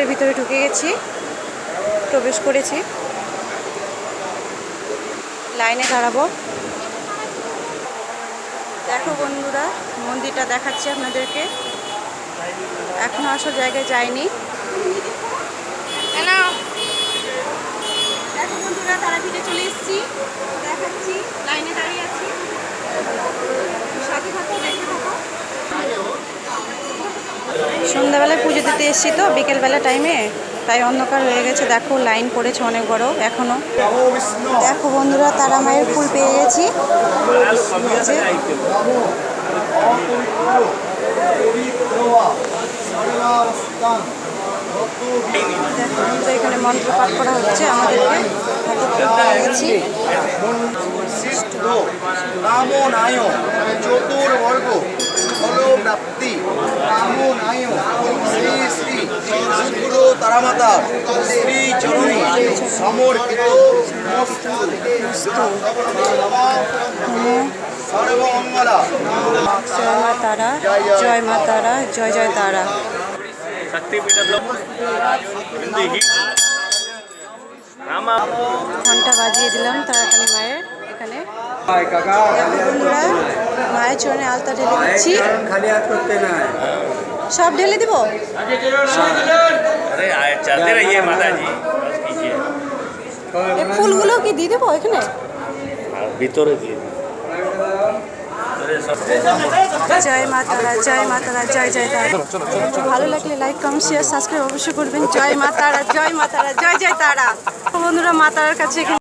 মন্দিরের ভিতরে ঢুকে গেছি, প্রবেশ করেছি। লাইনে দাঁড়াবো। দেখো বন্ধুরা, মন্দিরটা দেখাচ্ছি আপনাদেরকে। এখনো আসার জায়গায় যাইনি। দেখো বন্ধুরা, তারাপীঠে চলে এসেছি, দেখাচ্ছি। লাইনে দাঁড়িয়ে আছি, সাথে থাকো, দেখতে থাকো। সন্ধ্যাবেলায় পুজো দিতে এসেছি তো, বিকেলবেলা টাইমে, তাই অন্ধকার হয়ে গেছে। দেখো লাইন পড়েছে অনেক বড় এখনো। দেখো বন্ধুরা, তারা মায়ের ফুল পেয়ে গেছি। এখানে মন্ত্র পাঠ করা হচ্ছে আমাদেরকে। গেছি কামনায় চতুর্বর্গ ফলপ্রাপ্তি কামনায় শ্রী শ্রী গুরু তারামাতা শ্রী চরণী সমর্পিত সর্বমঙ্গলা। জয় মা তারা, জয় মা তারা, জয় জয় তারা। ঘন্টা বাজিয়ে দিলাম তারাকালী মায়ের এখানে। বন্ধুরা, মায়ের চরণে আলতা ঢেলে দিচ্ছি। সব ঢেলে দিব। এই ফুলগুলো কি দিয়ে দেবো এখানে ভিতরে দিয়ে? জয় মা তারা, জয় মা তারা, জয় জয় তারা। ভালো লাগলে লাইক, কমেন্ট, শেয়ার, সাবস্ক্রাইব অবশ্যই করবেন। জয় মা তারা, জয় মা তারা, জয় জয় তারা। বন্ধুরা, মা তারার কাছে